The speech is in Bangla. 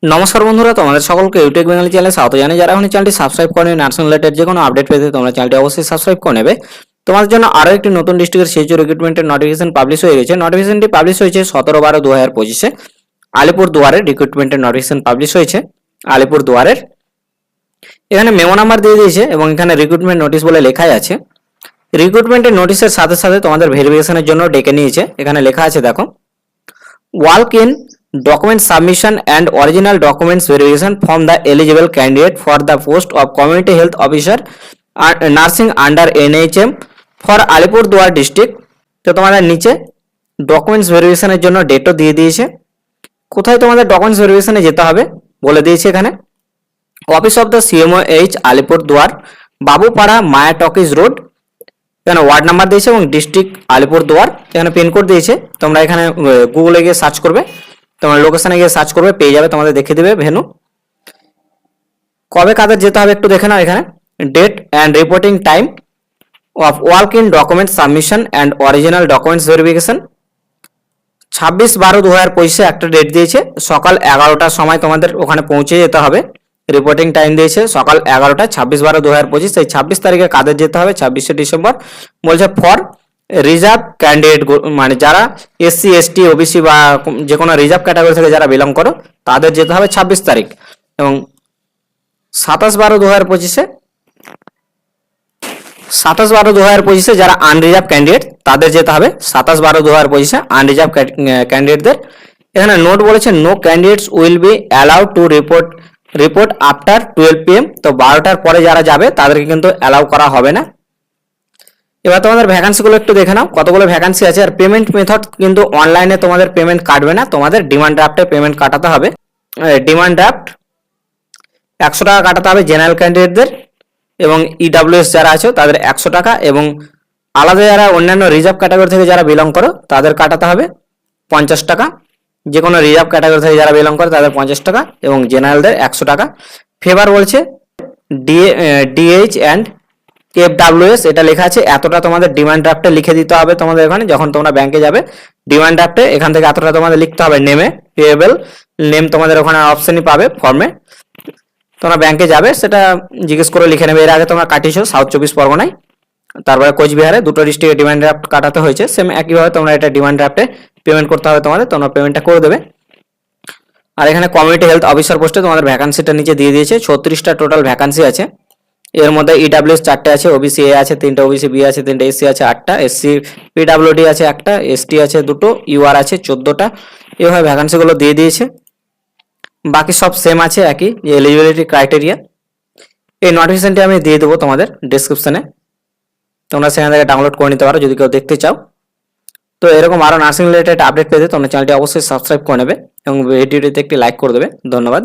নমস্কার বন্ধুরা, তোমাদের সকলকে ইউটিউব বাঙালি চ্যানেলে স্বাগত জানাই। যারা এখন চ্যানেলটি সাবস্ক্রাইব করেনি, নার্সিং রিলেটেড যে কোনো আপডেট পেতে তোমরা চ্যানেলটি অবশ্যই সাবস্ক্রাইব করে নেবে। তোমাদের জন্য আরও একটি নতুন ডিস্ট্রিক্টের সিএইচও রিক্রুটমেন্টের নোটিফিকেশন পাবলিশ হয়ে গেছে। নোটিফিকেশনটি পাবলিশ হয়েছে 17/12/2025-এ। আলিপুরদুয়ারের রিক্রুটমেন্টের নোটিফিকেশন পাবলিশ হয়েছে আলিপুরদুয়ারের। এখানে মেমো নাম্বার দিয়ে দিয়েছে এবং এখানে রিক্রুটমেন্ট নোটিশ বলে লেখাই আছে। রিক্রুটমেন্টের নোটিশের সাথে সাথে তোমাদের ভেরিফিকেশনের জন্য ডেকে নিয়েছে। এখানে লেখা আছে দেখো, walk in document submission and original documents verification from the eligible candidate for the post of community health officer nursing under NHM for Alipurduar district. তো তোমাদের নিচে ডকুমেন্টস ভেরিফিকেশনের জন্য ডেটও দিয়ে দিয়েছে। কোথায় তোমাদের ডকুমেন্টস ভেরিফিকেশনে যেতে হবে বলে দিয়েছে এখানে। Office of the CMOH Alipurduar, Babupara, Maya talkies road. এখানে ওয়ার্ড নাম্বার দিয়েছে এবং ডিস্ট্রিক্ট আলিপুরদুয়ার। এখানে পিনকোড দিয়েছে। তোমরা এখানে গুগলে গিয়ে সার্চ করবে, তোমরা লোকেশনে গিয়ে সার্চ করবে, পেয়ে যাবে, তোমাদের দেখিয়ে দেবে ভেনু। কবে কাদের যেতে হবে একটু দেখে নাও। এখানে date and reporting time of work in document submission and original documents verification 26/12/2025-এ একটা ডেট দিয়েছে। সকাল 11টার সময় তোমাদের ওখানে পৌঁছে যেতে হবে। রিপোর্টিং টাইম দিয়েছে সকাল 11টা, 26/12/2025। এই 26 তারিখে কাদের যেতে হবে? 26শে ডিসেম্বর। বলছে ফর রিজার্ভ ক্যান্ডিডেট, মানে যারা SC ST OBC বা যে কোনো রিজার্ভ ক্যাটাগরি থেকে যারা বিলং করো তাদের যেতে হবে 26 তারিখ। এবং 27/12/2025-এ 27/12/2025-এ যারা আনরিজার্ভ ক্যান্ডিডেট তাদের যেতে হবে 27/12/2025-এ আনরিজার্ভ ক্যান্ডিডেটদের। এখানে নোট বলেছে, no candidates will be allowed to report after 12 PM। তো 12টার পরে যারা যাবে তাদেরকে কিন্তু অ্যালাউ করা হবে না। এবার তোমাদের ভ্যাকান্সিগুলো একটু দেখে নাও, কতগুলো ভ্যাকান্সি আছে। আর পেমেন্ট মেথড কিন্তু অনলাইনে তোমাদের পেমেন্ট কাটবে না, তোমাদের ডিমান্ড ড্রাফটে পেমেন্ট কাটাতে হবে। ডিমান্ড ড্রাফট 100 টাকা কাটাতে হবে জেনারেল ক্যান্ডিডেটদের, এবং EWS যারা আছে তাদের 100 টাকা, এবং আলাদা যারা অন্যান্য রিজার্ভ ক্যাটাগরি থেকে যারা বিলং করো তাদের কাটাতে হবে 50 টাকা। যে কোনো রিজার্ভ ক্যাটাগরি থেকে যারা বিলং করে তাদের 50 টাকা, এবং জেনারেলদের 100 টাকা। ফেভার বলছে DH অ্যান্ড FWS, এটা লেখা আছে। এতটা তোমাদের ডিমান্ড ড্রাফটে লিখে দিতে হবে তোমাদের এখানে, যখন তোমরা ব্যাংকে যাবে ডিমান্ড ড্রাফটে এখান থেকে এতটা তোমাদের লিখতে হবে। নেমে পেয়েবল নেম তোমাদের ওখানে অপশনই পাবে ফর্মে, তোমরা ব্যাংকে যাবে সেটা জিজ্ঞেস করে লিখে নেবে। এর আগে তোমরা কাটিয়েছো সাউথ 24 পরগনায়, তারপরে কোচবিহারে, দুটো ডিস্ট্রিক্টে ডিমান্ড ড্রাফট কাটাতে হয়েছে। সেম একইভাবে তোমরা এটা ডিমান্ড ড্রাফটে পেমেন্ট করতে হবে তোমাদের, তোমরা পেমেন্টটা করে দেবে। আর এখানে কমিউনিটি হেলথ অফিসার পোস্টে তোমাদের ভ্যাকান্সিটা নিচে দিয়ে দিয়েছে। 36টা টোটাল ভ্যাকান্সি আছে। এর মধ্যে EWS 4টে আছে, OBC A আছে 3টে, OBC B আছে 3টে, SC আছে 8টা, SC PWD আছে 1টা, ST আছে 2টো, UR আছে 14টা। এইভাবে ভ্যাকান্সিগুলো দিয়ে দিয়েছে। বাকি সব সেম আছে, একই যে এলিজিবিলিটি ক্রাইটেরিয়া। এই নোটিফিকেশনটি আমি দিয়ে দেবো তোমাদের ডেসক্রিপশনে, তোমরা সেখান থেকে ডাউনলোড করে নিতে পারো যদি কেউ দেখতে চাও। তো এরকম আরও নার্সিং রিলেটেড আপডেট পেতে তোমরা চ্যানেলটি অবশ্যই সাবস্ক্রাইব করে নেবে এবং ভিডিওটিতে একটি লাইক করে দেবে। ধন্যবাদ।